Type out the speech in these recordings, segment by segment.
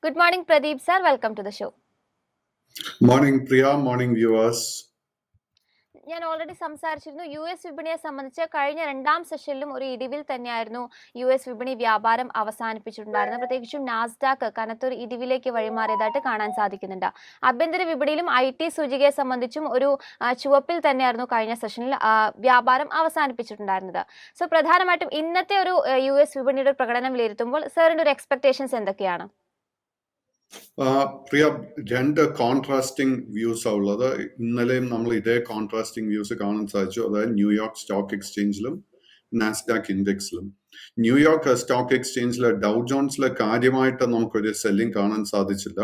Good morning, Pradeep sir. Welcome to the show. Morning, Priya. Morning, viewers. ഞാൻ already സംസാരിച്ചിരുന്നു. US വിപണിയെ സംബന്ധിച്ച് കഴിഞ്ഞ രണ്ടാം സെഷനിലും ഒരു ഇടിവിൽ തന്നെയായിരുന്നു US വിപണി വ്യാപാരം അവസാനിപ്പിച്ചിട്ടുണ്ടായിരുന്നത്. പ്രത്യേകിച്ചും നാസ്ഡാക്ക് കനത്തൊരു ഇടിവിലേക്ക് വഴിമാറിയതായിട്ട് കാണാൻ സാധിക്കുന്നുണ്ട്. ആഭ്യന്തര വിപണിയിലും IT സൂചികയെ സംബന്ധിച്ചും ഒരു ചുവപ്പിൽ തന്നെയായിരുന്നു കഴിഞ്ഞ സെഷനിൽ വ്യാപാരം അവസാനിപ്പിച്ചിട്ടുണ്ടായിരുന്നത്. സോ പ്രധാനമായിട്ടും ഇന്നത്തെ ഒരു US വിപണിയുടെ പ്രകടനം വിലയിരുത്തുമ്പോൾ സാറിന്റെ ഒരു എക്സ്പെക്ടേഷൻസ് എന്തൊക്കെയാണ്? പ്രിയ, രണ്ട് കോൺട്രാസ്റ്റിംഗ് വ്യൂസ് ഉള്ളത്. ഇന്നലെയും നമ്മൾ ഇതേ കോൺട്രാസ്റ്റിംഗ് വ്യൂസ് കാണാൻ സാധിച്ചു. അതായത് ന്യൂയോർക്ക് സ്റ്റോക്ക് എക്സ്ചേഞ്ചിലും നാസ്ഡാക്ക് ഇൻഡെക്സിലും. ന്യൂയോർക്ക് സ്റ്റോക്ക് എക്സ്ചേഞ്ചിലെ ഡൗ ജോൺസിലെ കാര്യമായിട്ട് നമുക്കൊരു സെല്ലിംഗ് കാണാൻ സാധിച്ചില്ല.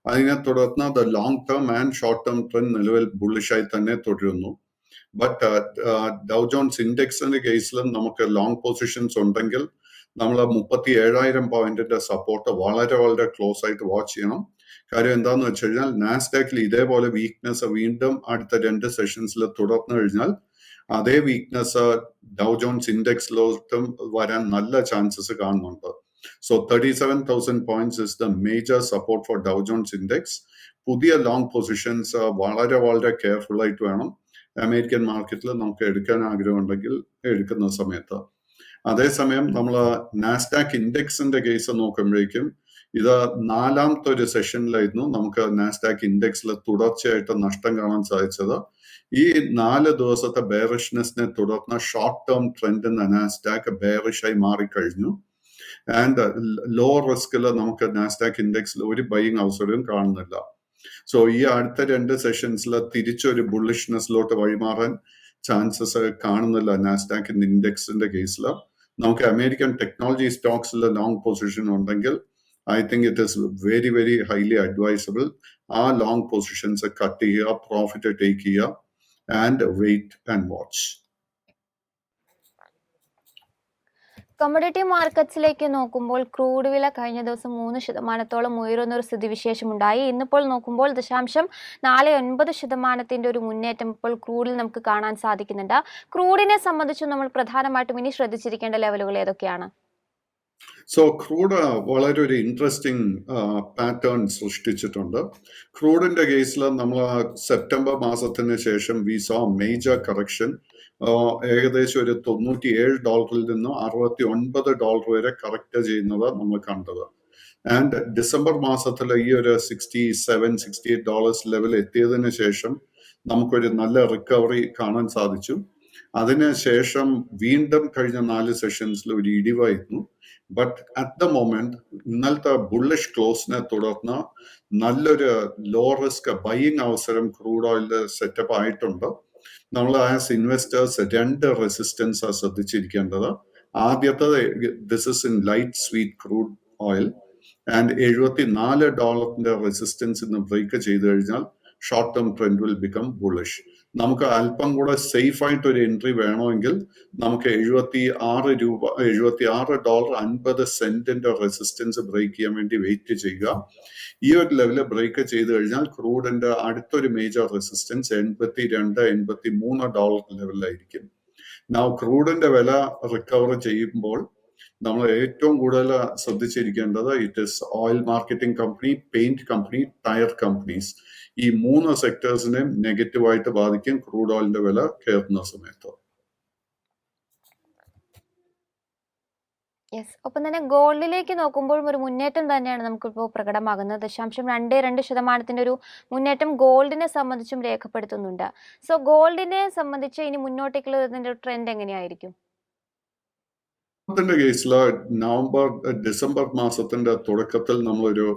അതിനെ തുടർന്ന് the long term and short term trend നിലവിൽ ബുള്ളിഷായി തന്നെ തുടരുന്നു. ബട്ട് ഡൗ ജോൺസ് ഇൻഡെക്സിന്റെ കേസിലും നമുക്ക് ലോങ് പൊസിഷൻസ് ഉണ്ടെങ്കിൽ നമ്മൾ 37,000 പോയിന്റിന്റെ സപ്പോർട്ട് വളരെ ക്ലോസ് ആയിട്ട് വാച്ച് ചെയ്യണം. കാര്യം എന്താന്ന് വെച്ച് കഴിഞ്ഞാൽ നാസ്ഡാക്കിൽ ഇതേപോലെ വീക്ക്നെസ് വീണ്ടും അടുത്ത 2 സെഷൻസിൽ തുടർന്നു കഴിഞ്ഞാൽ അതേ വീക്ക്നെസ് ഡൗ ജോൺസ് ഇൻഡെക്സിലോട്ടും വരാൻ നല്ല ചാൻസസ് കാണുന്നുണ്ട്. So 37,000 points is the major support for ഡൗ John's index. പുതിയ ലോങ് പൊസിഷൻസ് വളരെ കെയർഫുൾ ആയിട്ട് വേണം അമേരിക്കൻ മാർക്കറ്റിൽ നമുക്ക് എടുക്കാൻ ആഗ്രഹമുണ്ടെങ്കിൽ എടുക്കുന്ന സമയത്ത്. അതേസമയം നമ്മൾ നാസ്ഡാക്ക് ഇൻഡെക്സിന്റെ കേസ് നോക്കുമ്പോഴേക്കും ഇത് 4ാമത്തെ ഒരു സെഷനിലായിരുന്നു നമുക്ക് നാസ്ഡാക്ക് ഇൻഡെക്സിൽ തുടർച്ചയായിട്ട് നഷ്ടം കാണാൻ സാധിച്ചത്. ഈ 4 ദിവസത്തെ ബെയറിഷ്നെസ്സിനെ തുടർന്ന് ഷോർട്ട് ടേം ട്രെൻഡിന് നാസ്ഡാക്ക് ബെയറിഷായി മാറിക്കഴിഞ്ഞു. ആൻഡ് ലോ റിസ്കിൽ നമുക്ക് നാസ്ഡാക്ക് ഇൻഡെക്സിൽ ഒരു ബൈയിങ് അവസരവും കാണുന്നില്ല. സോ ഈ അടുത്ത 2 സെഷൻസിൽ തിരിച്ചൊരു ബുള്ളിഷ്നെസ്സിലോട്ട് വഴിമാറാൻ ചാൻസസ് കാണുന്നില്ല നാസ്ഡാക്കിന്റെ ഇൻഡെക്സിന്റെ കേസിൽ. നമുക്ക് അമേരിക്കൻ ടെക്നോളജി സ്റ്റോക്സിൽ ലോങ് പൊസിഷൻ ഉണ്ടെങ്കിൽ I think it is very highly advisable ആ ലോങ് പൊസിഷൻസ് കട്ട് ചെയ്യുക, പ്രോഫിറ്റ് ടേക്ക് ചെയ്യുക and wait and watch. Commodity മാർക്കറ്റ്സിലേക്ക് നോക്കുമ്പോൾ ക്രൂഡ് വില കഴിഞ്ഞ ദിവസം 3% ഉയരുന്ന ഒരു സ്ഥിതിവിശേഷമുണ്ടായി. ഇന്നിപ്പോൾ നോക്കുമ്പോൾ 0.49% ഒരു മുന്നേറ്റം ഇപ്പോൾ ക്രൂഡിൽ നമുക്ക് കാണാൻ സാധിക്കുന്നുണ്ട്. ക്രൂഡിനെ സംബന്ധിച്ച് നമ്മൾ പ്രധാനമായിട്ടും ഇനി ശ്രദ്ധിച്ചിരിക്കേണ്ട ലെവലുകൾ ഏതൊക്കെയാണ്? സോ ക്രൂഡ് വളരെ ഒരു ഇൻട്രസ്റ്റിംഗ് പാറ്റേൺ സൃഷ്ടിച്ചിട്ടുണ്ട്. ക്രൂഡിന്റെ കേസിൽ നമ്മൾ സെപ്റ്റംബർ മാസത്തിന് ശേഷം വി സോ മേജർ കറക്ഷൻ. ഏകദേശം ഒരു $97 നിന്ന് $69 വരെ കറക്റ്റ് ചെയ്യുന്നത് നമ്മൾ കണ്ടത്. ആൻഡ് ഡിസംബർ മാസത്തിൽ ഈ ഒരു $67-68 ലെവൽ എത്തിയതിനു ശേഷം നമുക്കൊരു നല്ല റിക്കവറി കാണാൻ സാധിച്ചു. അതിനുശേഷം വീണ്ടും കഴിഞ്ഞ 4 സെഷൻസിൽ ഒരു ഇടിവായിരുന്നു. ബട്ട് അറ്റ് ദ മൊമെന്റ് ഇന്നലത്തെ ബുള്ളിഷ് ക്ലോസിനെ തുടർന്ന് നല്ലൊരു ലോ റിസ്ക് ബൈയിങ് അവസരം ക്രൂഡ് ഓയിലിൽ സെറ്റപ്പ് ആയിട്ടുണ്ട്. നമ്മൾ ആസ് ഇൻവെസ്റ്റേഴ്സ് 2 റെസിസ്റ്റൻസ് ശ്രദ്ധിച്ചിരിക്കേണ്ടത്. ആദ്യത്തത് this is in light sweet crude oil and $74 resistance ഇന്ന് ബ്രേക്ക് ചെയ്ത് കഴിഞ്ഞാൽ short term trend will become bullish. നമുക്ക് അല്പം കൂടെ സേഫ് ആയിട്ട് ഒരു എൻട്രി വേണമെങ്കിൽ നമുക്ക് $76.50 റെസിസ്റ്റൻസ് ബ്രേക്ക് ചെയ്യാൻ വേണ്ടി വെയിറ്റ് ചെയ്യുക. ഈ ഒരു ലെവല് ബ്രേക്ക് ചെയ്ത് കഴിഞ്ഞാൽ ക്രൂഡിന്റെ അടുത്തൊരു മേജർ റെസിസ്റ്റൻസ് $82-83 ലെവലിലായിരിക്കും. ക്രൂഡിന്റെ വില റിക്കവർ ചെയ്യുമ്പോൾ നമ്മൾ ഏറ്റവും കൂടുതൽ ശ്രദ്ധിച്ചിരിക്കേണ്ടത് it is oil marketing company, paint company, tyre companies. ഈ 3 സെക്ടേഴ്സിനെ നെഗറ്റീവായിട്ട് ബാധിക്കും ക്രൂഡ് ഓയിലിന്റെ വില കയറുന്ന സമയത്ത്. യെസ്, ഒപ്പം തന്നെ ഗോൾഡിലേക്ക് നോക്കുമ്പോഴും ഒരു മുന്നേറ്റം തന്നെയാണ് നമുക്കിപ്പോൾ പ്രകടമാകുന്നത്. 0.22% ഒരു മുന്നേറ്റം ഗോൾഡിനെ സംബന്ധിച്ചും രേഖപ്പെടുത്തുന്നുണ്ട്. സോ ഗോൾഡിനെ സംബന്ധിച്ച് ഇനി മുന്നോട്ടേക്കുള്ള ഇതിന്റെ ട്രെൻഡ് എങ്ങനെയായിരിക്കും? കേസിൽ ഡിസംബർ മാസത്തിന്റെ തുടക്കത്തിൽ നമ്മളൊരു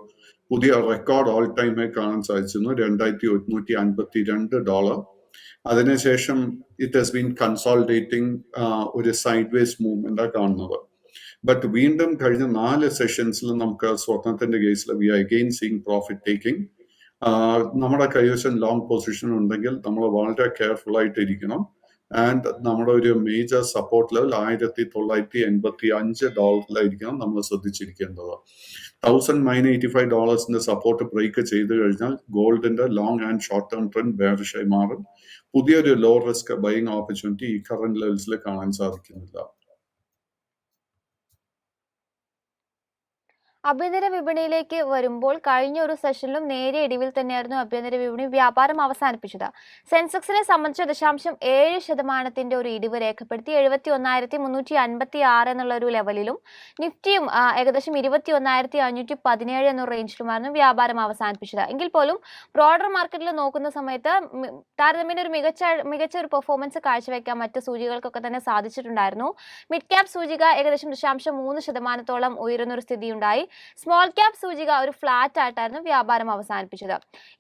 പുതിയ റെക്കോർഡ് ഓൾ ടൈം ഹൈ കാണാൻ സാധിച്ചിരുന്നു, $2,152. അതിനുശേഷം ഇറ്റ് ഹാസ് ബീൻ കൺസോളിഡേറ്റിംഗ്, ഒരു സൈഡ് വേസ് മൂവ്മെന്റ് കാണുന്നത്. ബട്ട് വീണ്ടും കഴിഞ്ഞ 4 സെഷൻസിൽ നമുക്ക് സ്വർണത്തിന്റെ കേസിൽ we are again seeing profit taking. നമ്മുടെ കൈവശം ലോങ് പൊസിഷൻ ഉണ്ടെങ്കിൽ നമ്മൾ വളരെ കെയർഫുൾ ആയിട്ട് ഇരിക്കണം. ആൻഡ് നമ്മുടെ ഒരു മേജർ സപ്പോർട്ട് ലെവൽ $1,985 നമ്മൾ ശ്രദ്ധിച്ചിരിക്കേണ്ടത്. $1,985 സപ്പോർട്ട് ബ്രേക്ക് ചെയ്ത് കഴിഞ്ഞാൽ ഗോൾഡിന്റെ long and short term trend ബെയറിഷായി മാറും. പുതിയൊരു ലോ റിസ്ക് ബൈയിങ് ഓപ്പർച്യൂണിറ്റി ഈ കറന്റ് ലെവൽസിൽ കാണാൻ സാധിക്കുന്നില്ല. ആഭ്യന്തര വിപണിയിലേക്ക് വരുമ്പോൾ കഴിഞ്ഞ ഒരു സെഷനിലും നേരിയ ഇടിവിൽ തന്നെയായിരുന്നു ആഭ്യന്തര വിപണി വ്യാപാരം അവസാനിപ്പിച്ചത്. സെൻസെക്സിനെ സംബന്ധിച്ച് 0.7% ഒരു ഇടിവ് രേഖപ്പെടുത്തി 71,356 എന്നുള്ള ഒരു ലെവലിലും നിഫ്റ്റിയും ഏകദേശം 21,517 എന്ന റേഞ്ചിലുമായിരുന്നു വ്യാപാരം അവസാനിപ്പിച്ചത്. എങ്കിൽ പോലും ബ്രോഡർ മാർക്കറ്റിൽ നോക്കുന്ന സമയത്ത് താരതമ്യേന ഒരു മികച്ച ഒരു പെർഫോമൻസ് കാഴ്ചവെക്കാൻ മറ്റ് സൂചികൾക്കൊക്കെ തന്നെ സാധിച്ചിട്ടുണ്ടായിരുന്നു. മിഡ് ക്യാപ് സൂചിക ഏകദേശം 0.3% ഉയരുന്ന ഒരു സ്ഥിതിയുണ്ടായി. സ്മോൾ ക്യാപ് സൂചിക ഒരു ഫ്ലാറ്റ് ആയിട്ടായിരുന്നു വ്യാപാരം അവസാനിപ്പിച്ചത്.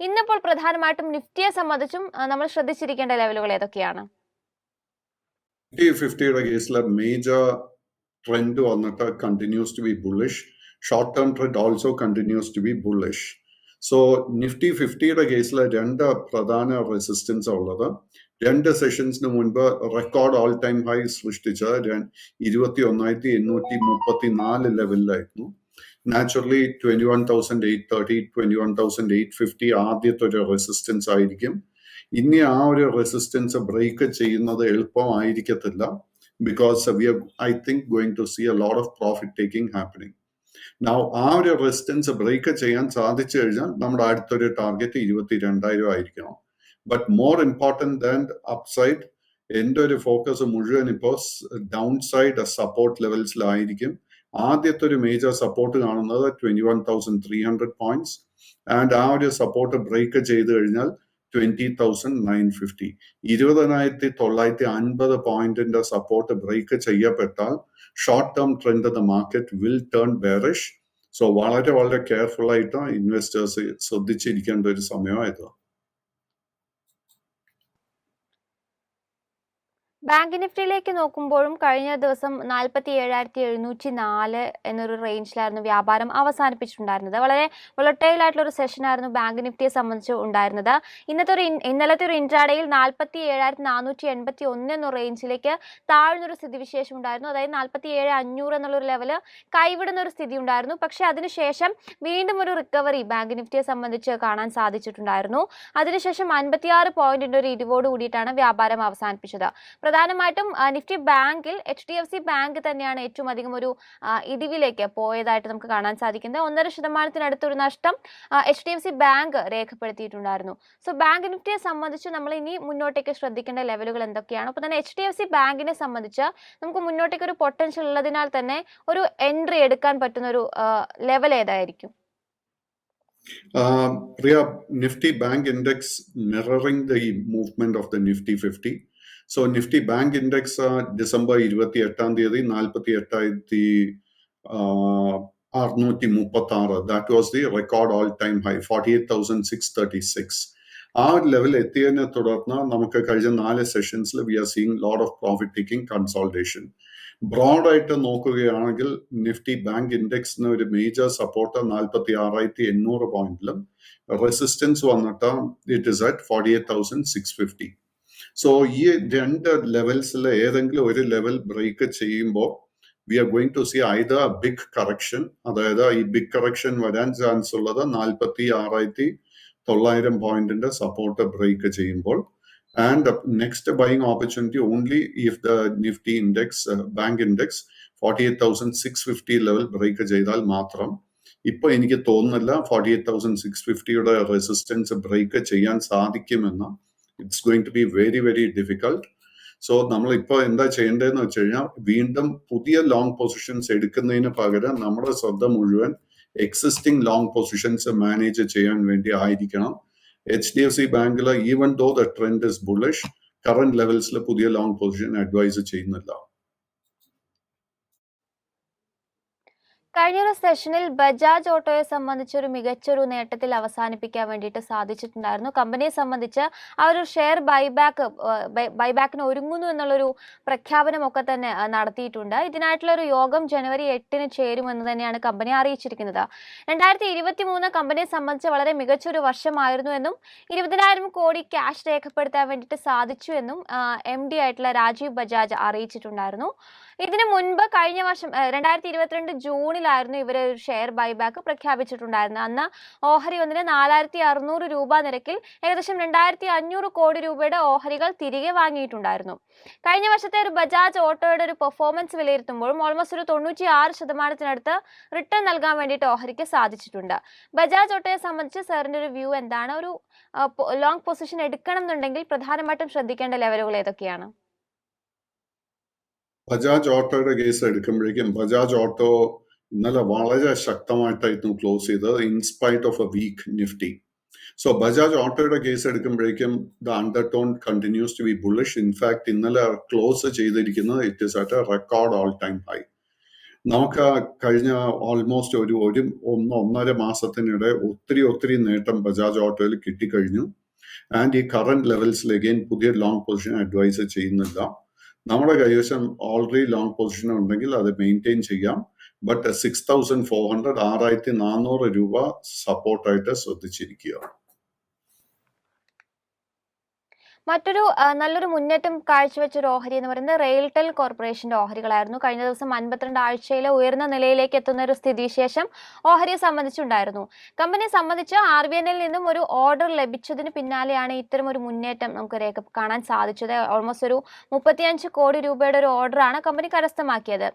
ഇന്നിപ്പോൾ പ്രധാനമായിട്ടും നിഫ്റ്റിയെ സംബന്ധിച്ചും നമ്മൾ ശ്രദ്ധിച്ചിരിക്കേണ്ട ലെവലുകൾ ഏതൊക്കെയാണ്? Nifty 50 കേസിലെ മേജർ ട്രെൻഡ് വന്നിട്ട് continues to be bullish. Short term trend also continues to be bullish. So Nifty 50 കേസിലെ രണ്ട് പ്രധാന റെസിസ്റ്റൻസ് ഉള്ളത്. രണ്ട് സെഷൻസിന് മുൻപ് റെക്കോർഡ് ഓൾ ടൈം ഹൈ സൃഷ്ടിച്ച 21,834 ലെവലിലായിരുന്നു. നാച്ചുറലി 21,830, 21,850 ആദ്യത്തെ ഒരു റെസിസ്റ്റൻസ് ആയിരിക്കും. ഇനി ആ ഒരു റെസിസ്റ്റൻസ് ബ്രേക്ക് ചെയ്യുന്നത് എളുപ്പമായിരിക്കത്തില്ല. Because we are I think going to see a lot of profit taking happening. Now ആ ഒരു റെസിസ്റ്റൻസ് ബ്രേക്ക് ചെയ്യാൻ സാധിച്ചു കഴിഞ്ഞാൽ നമ്മുടെ അടുത്തൊരു ടാർഗറ്റ് 22,000 ആയിരിക്കണം. But more important than upside, എൻ്റെ ഒരു ഫോക്കസ് മുഴുവൻ ഇപ്പോൾ ഡൗൺ സൈഡ് സപ്പോർട്ട് ലെവൽസിലായിരിക്കും. ആദ്യത്തെ ഒരു മേജർ സപ്പോർട്ട് കാണുന്നത് 21,300 പോയിന്റ്സ്. ആൻഡ് ആ ഒരു സപ്പോർട്ട് ബ്രേക്ക് ചെയ്ത് കഴിഞ്ഞാൽ 20,950, 20,950 പോയിന്റിന്റെ സപ്പോർട്ട് ബ്രേക്ക് ചെയ്യപ്പെട്ടാൽ short term trend the market will turn bearish. So വളരെ വളരെ കെയർഫുൾ ആയിട്ട് ഇൻവെസ്റ്റേഴ്സ് ശ്രദ്ധിച്ചിരിക്കേണ്ട ഒരു സമയമായത്. ബാങ്ക് നിഫ്റ്റിയിലേക്ക് നോക്കുമ്പോഴും കഴിഞ്ഞ ദിവസം 47,704 എന്നൊരു റേഞ്ചിലായിരുന്നു വ്യാപാരം അവസാനിപ്പിച്ചിട്ടുണ്ടായിരുന്നത്. വളരെ വൊളറ്റൈൽ ആയിട്ടുള്ള ഒരു സെഷനായിരുന്നു ബാങ്ക് നിഫ്റ്റിയെ സംബന്ധിച്ച് ഉണ്ടായിരുന്നത്. ഇന്നലത്തെ ഒരു ഇൻട്രാഡേയിൽ 47,481 എന്ന റേഞ്ചിലേക്ക് താഴ്ന്നൊരു സ്ഥിതിവിശേഷം ഉണ്ടായിരുന്നു. അതായത് 47,500 എന്നുള്ളൊരു ലെവല് കൈവിടുന്ന ഒരു സ്ഥിതി ഉണ്ടായിരുന്നു. പക്ഷേ അതിനുശേഷം വീണ്ടും ഒരു റിക്കവറി ബാങ്ക് നിഫ്റ്റിയെ സംബന്ധിച്ച് കാണാൻ സാധിച്ചിട്ടുണ്ടായിരുന്നു. അതിനുശേഷം 56 പോയിന്റിന്റെ ഒരു ഇടിവോട് കൂടിയിട്ടാണ് വ്യാപാരം അവസാനിപ്പിച്ചത്. പ്രധാനമായിട്ടും നിഫ്റ്റി ബാങ്കിൽ HDFC ബാങ്ക് തന്നെയാണ് ഏറ്റവും അധികം ഒരു ഇടിവിലേക്ക് പോയതായിട്ട് നമുക്ക് കാണാൻ സാധിക്കുന്നത്. 1.5% ഒരു നഷ്ടം HDFC ബാങ്ക് രേഖപ്പെടുത്തിയിട്ടുണ്ടായിരുന്നു. സോ ബാങ്ക് നിഫ്റ്റിയെ സംബന്ധിച്ച് നമ്മൾ ഇനി മുന്നോട്ടേക്ക് ശ്രദ്ധിക്കേണ്ട ലെവലുകൾ എന്തൊക്കെയാണ്? അപ്പോൾ തന്നെ HDFC ബാങ്കിനെ സംബന്ധിച്ച് നമുക്ക് മുന്നോട്ടേക്ക് ഒരു പൊട്ടൻഷ്യൽ ഉള്ളതിനാൽ തന്നെ ഒരു എൻട്രി എടുക്കാൻ പറ്റുന്ന ഒരു ലെവൽ ഏതായിരിക്കും? Priya, Nifty Bank Index mirroring the movement of the Nifty 50. So Nifty Bank Index December 28 48,636. That was the record all-time high, 48,636. ആ ലെവൽ എത്തിയതിനെ തുടർന്ന് നമുക്ക് കഴിഞ്ഞ 4 സെഷൻസിൽ we are seeing lot of profit taking consultation. ബ്രോഡായിട്ട് നോക്കുകയാണെങ്കിൽ Nifty bank ഇൻഡെക്സിന് ഒരു major support 46,800 പോയിന്റിലും റെസിസ്റ്റൻസ് വന്നിട്ട് ഇറ്റ് ഇസ് അറ്റ് 48,650. സോ ഈ രണ്ട് ലെവൽസിൽ ഏതെങ്കിലും ഒരു ലെവൽ ബ്രേക്ക് ചെയ്യുമ്പോൾ we are going to see either a big correction. അതായത് ഈ ബിഗ് കറക്ഷൻ വരാൻ ചാൻസ് ഉള്ളത് 46,900 പോയിന്റിന്റെ സപ്പോർട്ട് ബ്രേക്ക് ചെയ്യുമ്പോൾ. And next buying opportunity only if the Nifty index, bank index 48,650 level break ചെയ്താൽ മാത്രം. ഇപ്പൊ എനിക്ക് തോന്നുന്നില്ല 48,650യുടെ റെസിസ്റ്റൻസ് ബ്രേക്ക് ചെയ്യാൻ സാധിക്കുമെന്ന്. It's going to be very very difficult. So നമ്മളിപ്പോൾ എന്താ ചെയ്യേണ്ടതെന്ന് വെച്ച് കഴിഞ്ഞാൽ വീണ്ടും പുതിയ ലോങ് പൊസിഷൻസ് എടുക്കുന്നതിന് പകരം നമ്മുടെ ശ്രദ്ധ മുഴുവൻ എക്സിസ്റ്റിംഗ് ലോങ് പൊസിഷൻസ് മാനേജ് ചെയ്യാൻ വേണ്ടി ആയിരിക്കണം. HDFC ബാങ്കിൽ even though the trend is bullish, current ലെവൽസിൽ പുതിയ ലോങ് പൊസിഷൻ അഡ്വൈസ് ചെയ്യുന്നില്ല. കഴിഞ്ഞ ഒരു സെഷനിൽ ബജാജ് ഓട്ടോയെ സംബന്ധിച്ച് ഒരു മികച്ചൊരു നേട്ടത്തിൽ അവസാനിപ്പിക്കാൻ വേണ്ടിയിട്ട് സാധിച്ചിട്ടുണ്ടായിരുന്നു. കമ്പനിയെ സംബന്ധിച്ച് ആ ഒരു ഷെയർ ബൈബാക്കിന് ഒരുങ്ങുന്നു എന്നുള്ളൊരു പ്രഖ്യാപനമൊക്കെ തന്നെ നടത്തിയിട്ടുണ്ട്. ഇതിനായിട്ടുള്ള ഒരു യോഗം ജനുവരി 8 ചേരുമെന്ന് തന്നെയാണ് കമ്പനി അറിയിച്ചിരിക്കുന്നത്. 2023 കമ്പനിയെ സംബന്ധിച്ച് വളരെ മികച്ചൊരു വർഷമായിരുന്നു എന്നും 20,000 കോടി ക്യാഷ് രേഖപ്പെടുത്താൻ വേണ്ടിയിട്ട് സാധിച്ചു എന്നും MD ആയിട്ടുള്ള രാജീവ് ബജാജ് അറിയിച്ചിട്ടുണ്ടായിരുന്നു. ഇതിനു മുൻപ് കഴിഞ്ഞ വർഷം 2022 ജൂണിലായിരുന്നു ഇവർ ഒരു ഷെയർ ബൈബാക്ക് പ്രഖ്യാപിച്ചിട്ടുണ്ടായിരുന്നത്. അന്ന് ഓഹരി ഒന്നിന് 4600 രൂപ നിരക്കിൽ ഏകദേശം 2500 കോടി രൂപയുടെ ഓഹരികൾ തിരികെ വാങ്ങിയിട്ടുണ്ടായിരുന്നു. കഴിഞ്ഞ വർഷത്തെ ഒരു ബജാജ് ഓട്ടോയുടെ ഒരു പെർഫോമൻസ് വിലയിരുത്തുമ്പോഴും ഓൾമോസ്റ്റ് ഒരു 96% റിട്ടേൺ നൽകാൻ വേണ്ടിയിട്ട് ഓഹരിക്ക് സാധിച്ചിട്ടുണ്ട്. ബജാജ് ഓട്ടോയെ സംബന്ധിച്ച് സാറിന്റെ ഒരു വ്യൂ എന്താണ്? ഒരു ലോങ് പൊസിഷൻ എടുക്കണം എന്നുണ്ടെങ്കിൽ പ്രധാനമായിട്ടും ശ്രദ്ധിക്കേണ്ട ലെവലുകൾ ഏതൊക്കെയാണ്? ബജാജ് ഓട്ടോയുടെ കേസ് എടുക്കുമ്പോഴേക്കും ബജാജ് ഓട്ടോ ഇന്നലെ വളരെ ശക്തമായിട്ടായിരുന്നു ക്ലോസ് ചെയ്തത് in spite of a week Nifty. So Bajaj ഓട്ടോയുടെ കേസ് എടുക്കുമ്പോഴേക്കും the undertone continues to be bullish. In fact ഇന്നലെ ക്ലോസ് ചെയ്തിരിക്കുന്നത് it is at a record all time high. നമുക്ക് കഴിഞ്ഞ ഓൾമോസ്റ്റ് ഒരു 1.5 മാസത്തിനിടെ ഒത്തിരി നേട്ടം ബജാജ് ഓട്ടോയിൽ കിട്ടിക്കഴിഞ്ഞു. ആൻഡ് ഈ കറന്റ് ലെവൽസിൽ അഗെയിൻ പുതിയ ലോങ് പൊസിഷൻ അഡ്വൈസ് ചെയ്യുന്നില്ല. നമ്മുടെ കൈവശം ഓൾറെഡി ലോങ് പൊസിഷൻ ഉണ്ടെങ്കിൽ അത് മെയിൻറ്റെയിൻ ചെയ്യാം. ബട്ട് 6400 6400 രൂപ സപ്പോർട്ടായിട്ട് ശ്രദ്ധിച്ചിരിക്കുക. മറ്റൊരു നല്ലൊരു മുന്നേറ്റം കാഴ്ചവെച്ച ഒരു ഓഹരി എന്ന് പറയുന്നത് റെയിൽടെൽ കോർപ്പറേഷന്റെ ഓഹരികളായിരുന്നു. കഴിഞ്ഞ ദിവസം 52 ആഴ്ചയിലെ ഉയർന്ന നിലയിലേക്ക് എത്തുന്ന ഒരു സ്ഥിതിവിശേഷം ഓഹരിയെ സംബന്ധിച്ചുണ്ടായിരുന്നു. കമ്പനിയെ സംബന്ധിച്ച് RBNL നിന്നും ഒരു ഓർഡർ ലഭിച്ചതിന് പിന്നാലെയാണ് ഇത്തരം ഒരു മുന്നേറ്റം നമുക്ക് കാണാൻ സാധിച്ചത്. ഓൾമോസ്റ്റ് ഒരു 35 കോടി രൂപയുടെ ഒരു ഓർഡറാണ് കമ്പനി കരസ്ഥമാക്കിയത്.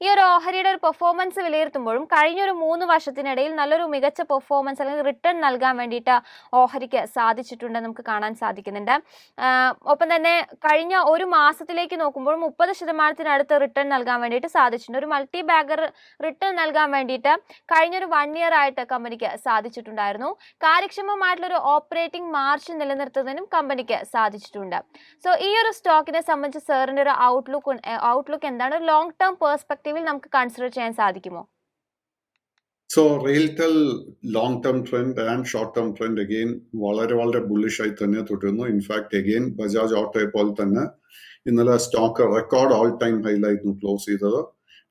ഈ ഒരു ഓഹരിയുടെ ഒരു പെർഫോമൻസ് വിലയിരുത്തുമ്പോഴും കഴിഞ്ഞൊരു 3 വർഷത്തിനിടയിൽ നല്ലൊരു മികച്ച പെർഫോമൻസ് അല്ലെങ്കിൽ റിട്ടേൺ നൽകാൻ വേണ്ടിയിട്ട് ഓഹരിക്ക് സാധിച്ചിട്ടുണ്ടെന്ന് നമുക്ക് കാണാൻ സാധിക്കുന്നുണ്ട്. ഒപ്പം തന്നെ കഴിഞ്ഞ ഒരു മാസത്തിലേക്ക് നോക്കുമ്പോൾ 30% റിട്ടേൺ നൽകാൻ വേണ്ടിയിട്ട് സാധിച്ചിട്ടുണ്ട്. ഒരു മൾട്ടി ബാഗർ റിട്ടേൺ നൽകാൻ വേണ്ടിയിട്ട് കഴിഞ്ഞൊരു 1 ഇയർ ആയിട്ട് കമ്പനിക്ക് സാധിച്ചിട്ടുണ്ടായിരുന്നു. കാര്യക്ഷമമായിട്ടുള്ള ഒരു ഓപ്പറേറ്റിംഗ് മാർജിൻ നിലനിർത്തുന്നതിനും കമ്പനിക്ക് സാധിച്ചിട്ടുണ്ട്. സോ ഈ ഒരു സ്റ്റോക്കിനെ സംബന്ധിച്ച് സാറിന്റെ ഒരു ഔട്ട്ലുക്ക് എന്താണ്? ഒരു ലോങ് ടേം പെർസ്പെക്റ്റീവിൽ നമുക്ക് കൺസിഡർ ചെയ്യാൻ സാധിക്കുമോ? So RailTel long term trend and short term trend again വളരെ ബുള്ളിഷ് ആയി തന്നെ തുടരുന്നു. ഇൻഫാക്ട് അഗെയിൻ ബജാജ് ഓട്ടോയെ പോലെ തന്നെ ഇന്നലെ സ്റ്റോക്ക് റെക്കോർഡ് ഓൾ ടൈം ഹൈലായിരുന്നു ക്ലോസ് ചെയ്തത്.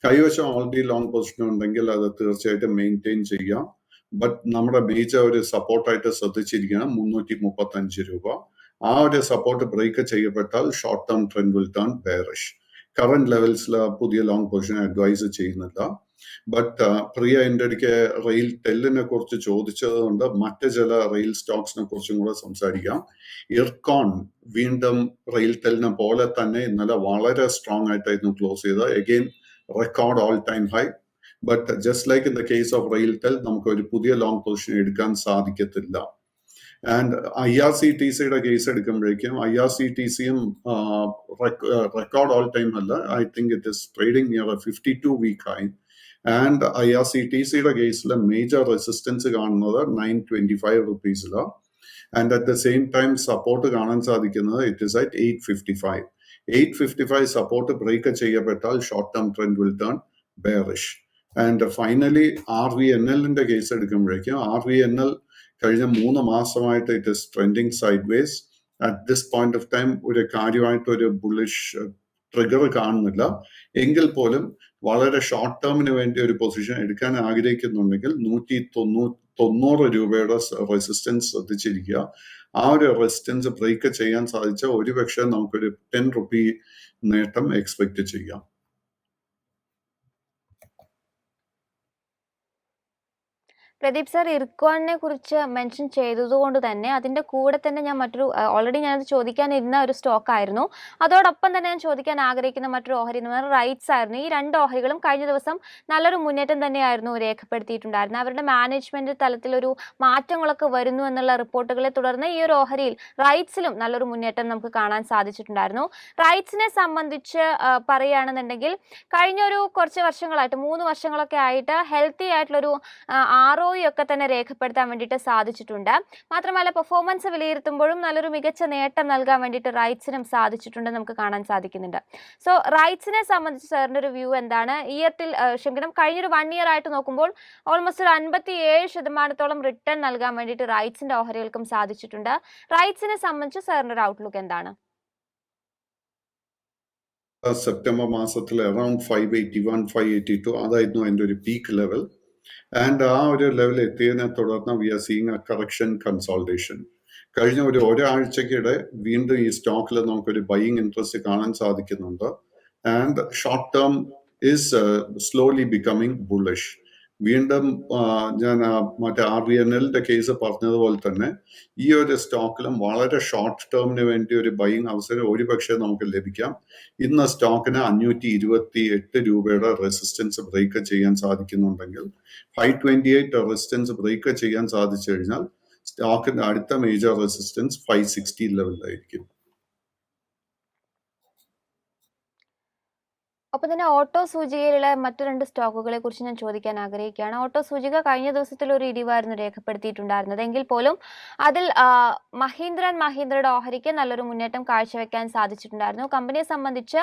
കൈവശം ഓൾറെഡി ലോങ് പൊസിഷൻ ഉണ്ടെങ്കിൽ അത് തീർച്ചയായിട്ടും മെയിൻറ്റെയിൻ ചെയ്യാം. ബട്ട് നമ്മുടെ മേജർ ഒരു സപ്പോർട്ടായിട്ട് ശ്രദ്ധിച്ചിരിക്കണം 335 രൂപ. ആ ഒരു സപ്പോർട്ട് ബ്രേക്ക് ചെയ്യപ്പെട്ടാൽ short term trend will turn bearish. Current ലെവൽസിൽ പുതിയ ലോങ് പൊസിഷൻ അഡ്വൈസ് ചെയ്യുന്നില്ല. ബട്ട് പ്രിയ എൻ്റെ ഇടയ്ക്ക് റെയിൽ ടെല്ലിനെ കുറിച്ച് ചോദിച്ചത് കൊണ്ട് മറ്റ് ചില റെയിൽ സ്റ്റോക്സിനെ കുറിച്ചും കൂടെ സംസാരിക്കാം. ഇർകോൺ വീണ്ടും റെയിൽ ടെല്ലിനെ പോലെ തന്നെ ഇന്നലെ വളരെ സ്ട്രോങ് ആയിട്ടായിരുന്നു ക്ലോസ് ചെയ്തത്. Again record all time high. But just like in the case of RailTel നമുക്ക് ഒരു പുതിയ ലോങ് പൊസിഷൻ എടുക്കാൻ സാധിക്കത്തില്ല. ആൻഡ് IRCTCയുടെ കേസ് എടുക്കുമ്പോഴേക്കും IRCTCയും റെക്കോർഡ് ഓൾ ടൈം അല്ല. I think it is trading near 52 week high. And IRCTCയുടെ കേസിൽ മേജർ റെസിസ്റ്റൻസ് കാണുന്നത് 925 റുപ്പീസിലാണ്. And at the same time support കാണാൻ സാധിക്കുന്നത് it is at 855. 855 support break ചെയ്യപ്പെട്ടാൽ short term trend will turn bearish. And finally RVNLന്റെ case എടുക്കുമ്പോഴേക്കും RVNL കഴിഞ്ഞ 3 മാസമായിട്ട് it is trending sideways. At this point of time ഒരു കാര്യമായിട്ട് ഒരു ബുള്ളിഷ് ട്രിഗർ കാണുന്നില്ല. എങ്കിൽ പോലും വളരെ ഷോർട്ട് ടേമിന് വേണ്ടി ഒരു പൊസിഷൻ എടുക്കാൻ ആഗ്രഹിക്കുന്നുണ്ടെങ്കിൽ 190 രൂപയുടെ റെസിസ്റ്റൻസ് ശ്രദ്ധിച്ചിരിക്കുക. ആ ഒരു റെസിസ്റ്റൻസ് ബ്രേക്ക് ചെയ്യാൻ സാധിച്ച ഒരുപക്ഷെ നമുക്കൊരു 10 റുപ്പി നേട്ടം എക്സ്പെക്ട് ചെയ്യാം. പ്രദീപ് സാർ ഇർകോണിനെ കുറിച്ച് മെൻഷൻ ചെയ്തതുകൊണ്ട് തന്നെ അതിൻ്റെ കൂടെ തന്നെ ഞാൻ ഓൾറെഡി ഞാനത് ചോദിക്കാനിരുന്ന ഒരു സ്റ്റോക്ക് ആയിരുന്നു. അതോടൊപ്പം തന്നെ ഞാൻ ചോദിക്കാൻ ആഗ്രഹിക്കുന്ന മറ്റൊരു ഓഹരി എന്ന് പറഞ്ഞാൽ റൈറ്റ്സ് ആയിരുന്നു. ഈ 2 ഓഹരികളും കഴിഞ്ഞ ദിവസം നല്ലൊരു മുന്നേറ്റം തന്നെയായിരുന്നു രേഖപ്പെടുത്തിയിട്ടുണ്ടായിരുന്നത്. അവരുടെ മാനേജ്മെന്റ് തലത്തിലൊരു മാറ്റങ്ങളൊക്കെ വരുന്നു എന്നുള്ള റിപ്പോർട്ടുകളെ തുടർന്ന് ഈ ഒരു ഓഹരിയിൽ റൈറ്റ്സിലും നല്ലൊരു മുന്നേറ്റം നമുക്ക് കാണാൻ സാധിച്ചിട്ടുണ്ടായിരുന്നു. റൈറ്റ്സിനെ സംബന്ധിച്ച് പറയുകയാണെന്നുണ്ടെങ്കിൽ കഴിഞ്ഞ ഒരു കുറച്ച് വർഷങ്ങളായിട്ട് 3 വർഷങ്ങളൊക്കെ ആയിട്ട് ഹെൽത്തി ആയിട്ടുള്ളൊരു ROE ഒക്കെ തന്നെ രേഖപ്പെടുത്താൻ വേണ്ടിയിട്ട് സാധിച്ചിട്ടുണ്ട്. മാത്രമല്ല പെർഫോമൻസ് വിലയിരുത്തുമ്പോഴും നല്ലൊരു മികച്ച നേട്ടം നൽകാൻ വേണ്ടിയിട്ട് റൈറ്റ്സിനും സാധിച്ചിട്ടുണ്ടെന്ന് നമുക്ക് കാണാൻ സാധിക്കുന്നുണ്ട്. സോ റൈറ്റ്സിനെ സംബന്ധിച്ച് സാറിൻ്റെ ഒരു വ്യൂ എന്താണ്? കഴിഞ്ഞൊരു 1 ഇയർ ആയിട്ട് നോക്കുമ്പോൾ ഓൾമോസ്റ്റ് ഒരു 57% റിട്ടേൺ നൽകാൻ വേണ്ടിയിട്ട് റൈറ്റ്സിന്റെ ഓഹരികൾക്കും സാധിച്ചിട്ടുണ്ട്. റൈറ്റ്സിനെ സംബന്ധിച്ച് സാറിൻ്റെ ഒരു ഔട്ട്ലുക്ക് എന്താണ്? സെപ്റ്റംബർ മാസത്തിൽ അറൌണ്ട് 581, 582 അതായിരുന്നു അതിൻ്റെ ഒരു പീക്ക് ലെവൽ. ആൻഡ് ആ ഒരു ലെവൽ എത്തിയതിനെ തുടർന്ന് we are seeing a correction consolidation. കഴിഞ്ഞ ഒരാഴ്ചക്കിടെ വീണ്ടും ഈ സ്റ്റോക്കിൽ നമുക്കൊരു ബൈയിങ് ഇൻട്രസ്റ്റ് കാണാൻ സാധിക്കുന്നുണ്ട്. and short term is slowly becoming bullish. വീണ്ടും ഞാൻ മറ്റേ RVNL കേസ് പറഞ്ഞതുപോലെ തന്നെ ഈ ഒരു സ്റ്റോക്കിലും വളരെ ഷോർട്ട് ടേമിന് വേണ്ടി ഒരു ബൈയിങ് അവസരം ഒരുപക്ഷെ നമുക്ക് ലഭിക്കാം. ഇന്ന് സ്റ്റോക്കിന് 528 രൂപയുടെ റെസിസ്റ്റൻസ് ബ്രേക്ക് ചെയ്യാൻ സാധിക്കുന്നുണ്ടെങ്കിൽ 528 റെസിസ്റ്റൻസ് ബ്രേക്ക് ചെയ്യാൻ സാധിച്ചു കഴിഞ്ഞാൽ സ്റ്റോക്കിന്റെ അടുത്ത മേജർ റെസിസ്റ്റൻസ് 560 ലെവലിലായിരിക്കും. ഒപ്പം തന്നെ ഓട്ടോ സൂചികയിലുള്ള മറ്റു 2 സ്റ്റോക്കുകളെ കുറിച്ച് ഞാൻ ചോദിക്കാൻ ആഗ്രഹിക്കുകയാണ്. ഓട്ടോ സൂചിക കഴിഞ്ഞ ദിവസത്തിൽ ഒരു ഇടിവായിരുന്നു രേഖപ്പെടുത്തിയിട്ടുണ്ടായിരുന്നത്. എങ്കിൽ പോലും അതിൽ മഹീന്ദ്രയുടെ ഓഹരിക്ക് നല്ലൊരു മുന്നേറ്റം കാഴ്ചവെക്കാൻ സാധിച്ചിട്ടുണ്ടായിരുന്നു. കമ്പനിയെ സംബന്ധിച്ച്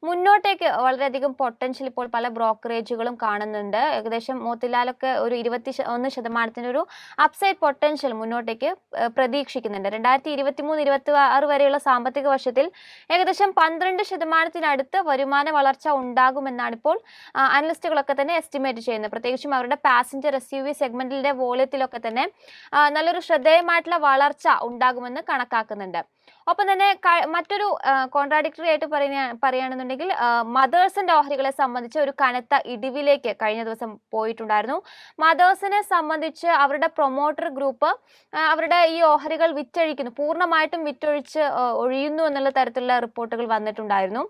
മുന്നോട്ടേക്ക് വളരെയധികം പൊട്ടൻഷ്യൽ ഇപ്പോൾ പല ബ്രോക്കറേജുകളും കാണുന്നുണ്ട്. ഏകദേശം മോത്തിലാലൊക്കെ ഒരു 21% ഒരു അപ്സൈഡ് പൊട്ടൻഷ്യൽ മുന്നോട്ടേക്ക് പ്രതീക്ഷിക്കുന്നുണ്ട്. 2023-26 വരെയുള്ള സാമ്പത്തിക വർഷത്തിൽ ഏകദേശം 12% വരുമാന വളർച്ച ഉണ്ടാകുമെന്നാണ് ഇപ്പോൾ അനലിസ്റ്റുകളൊക്കെ തന്നെ എസ്റ്റിമേറ്റ് ചെയ്യുന്നത്. പ്രത്യേകിച്ചും അവരുടെ പാസഞ്ചർ SUV സെഗ്മെന്റിന്റെ വോള്യത്തിലൊക്കെ തന്നെ നല്ലൊരു ശ്രദ്ധേയമായിട്ടുള്ള വളർച്ച ഉണ്ടാകുമെന്ന് കണക്കാക്കുന്നുണ്ട്. ഒപ്പം തന്നെ മറ്റൊരു കോൺട്രാഡിക്ടറി ആയിട്ട് പറയുകയാണെന്നുണ്ടെങ്കിൽ മദേഴ്സിന്റെ ഓഹരികളെ സംബന്ധിച്ച് ഒരു കനത്ത ഇടിവിലേക്ക് കഴിഞ്ഞ ദിവസം പോയിട്ടുണ്ടായിരുന്നു. മദേഴ്സിനെ സംബന്ധിച്ച് അവരുടെ പ്രൊമോട്ടർ ഗ്രൂപ്പ് അവരുടെ ഈ ഓഹരികൾ വിറ്റഴിക്കുന്നു, പൂർണ്ണമായിട്ടും ഒഴിയുന്നു എന്നുള്ള തരത്തിലുള്ള റിപ്പോർട്ടുകൾ വന്നിട്ടുണ്ടായിരുന്നു.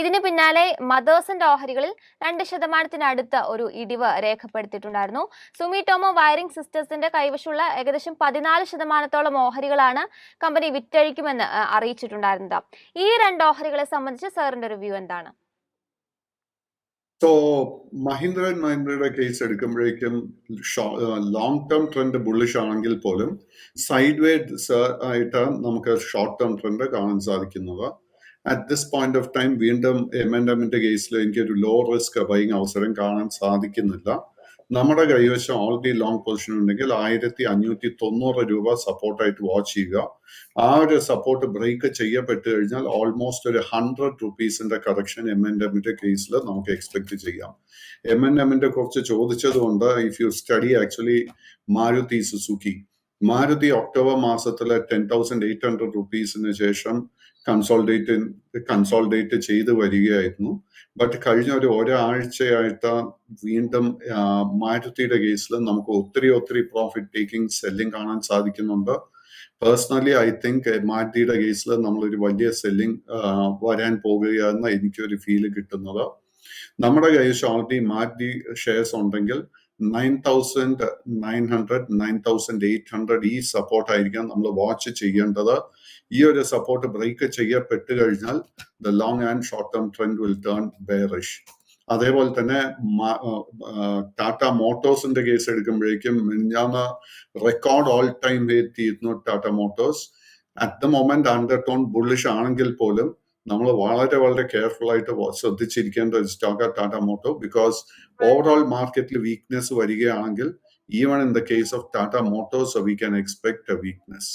ഇതിന് പിന്നാലെ മദേഴ്സിന്റെ ഓഹരികളിൽ 2% ഒരു ഇടിവ് രേഖപ്പെടുത്തിയിട്ടുണ്ടായിരുന്നു. സുമിടോമോ വയറിംഗ് സിസ്റ്റേഴ്സിന്റെ കൈവശമുള്ള ഏകദേശം 14% ഓഹരികളാണ് കമ്പനി വിറ്റഴിക്കുമെന്ന് അറിയിച്ചിട്ടുണ്ടായിരുന്നത്. ഈ 2 ഓഹരികളെ സംബന്ധിച്ച് സാറിന്റെ റിവ്യൂ എന്താണ്? സോ മഹീന്ദ്രയുടെ കേസ് എടുക്കുമ്പോഴേക്കും ലോങ് ടേം ട്രെൻഡ് ബുള്ളിഷ് ആണെങ്കിൽ പോലും സൈഡ് വേസ് ആയിട്ട് നമുക്ക് ഷോർട്ട് ടേം ട്രെൻഡ് കാണാൻ സാധിക്കുന്നത്. At this point of time വീണ്ടും M&Mന്റെ കേസിൽ എനിക്കൊരു ലോ റിസ്ക് ബൈയിങ് അവസരം കാണാൻ സാധിക്കുന്നില്ല. നമ്മുടെ കൈവശം ഓൾറെഡി ലോങ് പൊസിഷൻ ഉണ്ടെങ്കിൽ 1590 രൂപ സപ്പോർട്ടായിട്ട് വാച്ച് ചെയ്യുക. ആ ഒരു സപ്പോർട്ട് ബ്രേക്ക് ചെയ്യപ്പെട്ട് കഴിഞ്ഞാൽ ഓൾമോസ്റ്റ് ഒരു 100 റുപ്പീസിന്റെ കറക്ഷൻ M&Mന്റെ കേസിൽ നമുക്ക് എക്സ്പെക്ട് ചെയ്യാം. M&Mന്റെ കുറിച്ച് ചോദിച്ചതുകൊണ്ട് if you study actually Maruti October മാസത്തിലെ 10,800 റുപ്പീസിന് ശേഷം കൺസോൾഡേറ്റ് ചെയ്ത് വരികയായിരുന്നു. ബട്ട് കഴിഞ്ഞ ഒരാഴ്ചയായിട്ട് വീണ്ടും മാരുതിയുടെ കേസിൽ നമുക്ക് ഒത്തിരി പ്രോഫിറ്റ് ടേക്കിംഗ് സെല്ലിംഗ് കാണാൻ സാധിക്കുന്നുണ്ട്. പേഴ്സണലി ഐ തിങ്ക് മാരുതിയുടെ കേസിൽ നമ്മളൊരു വലിയ സെല്ലിംഗ് വരാൻ പോകുകയെന്ന് എനിക്കൊരു ഫീല് കിട്ടുന്നത്. നമ്മുടെ കൈവശം ഓൾറെഡി മാരുതി ഷെയർസ് ഉണ്ടെങ്കിൽ 9,900 9,800 ഈ സപ്പോർട്ട് ആയിരിക്കാം നമ്മൾ വാച്ച് ചെയ്യേണ്ടത്. ഈ ഒരു സപ്പോർട്ട് ബ്രേക്ക് ചെയ്യപ്പെട്ട് കഴിഞ്ഞാൽ the long and short term trend will turn bearish. അതേപോലെ തന്നെ ടാറ്റ മോട്ടോഴ്സിന്റെ കേസ് എടുക്കുമ്പോഴേക്കും മിനിഞ്ഞാന്ന് റെക്കോർഡ് ഓൾ ടൈം എത്തിയിരുന്നു Tata Motors. At the moment undertone bullish ആണെങ്കിൽ പോലും നമ്മൾ വളരെ കെയർഫുൾ ആയിട്ട് ശ്രദ്ധിച്ചിരിക്കേണ്ട ഒരു stock Tata Motor. Because overall മാർക്കറ്റിൽ വീക്ക്നെസ് വരികയാണെങ്കിൽ even in the case of Tata Motors we can expect a weakness.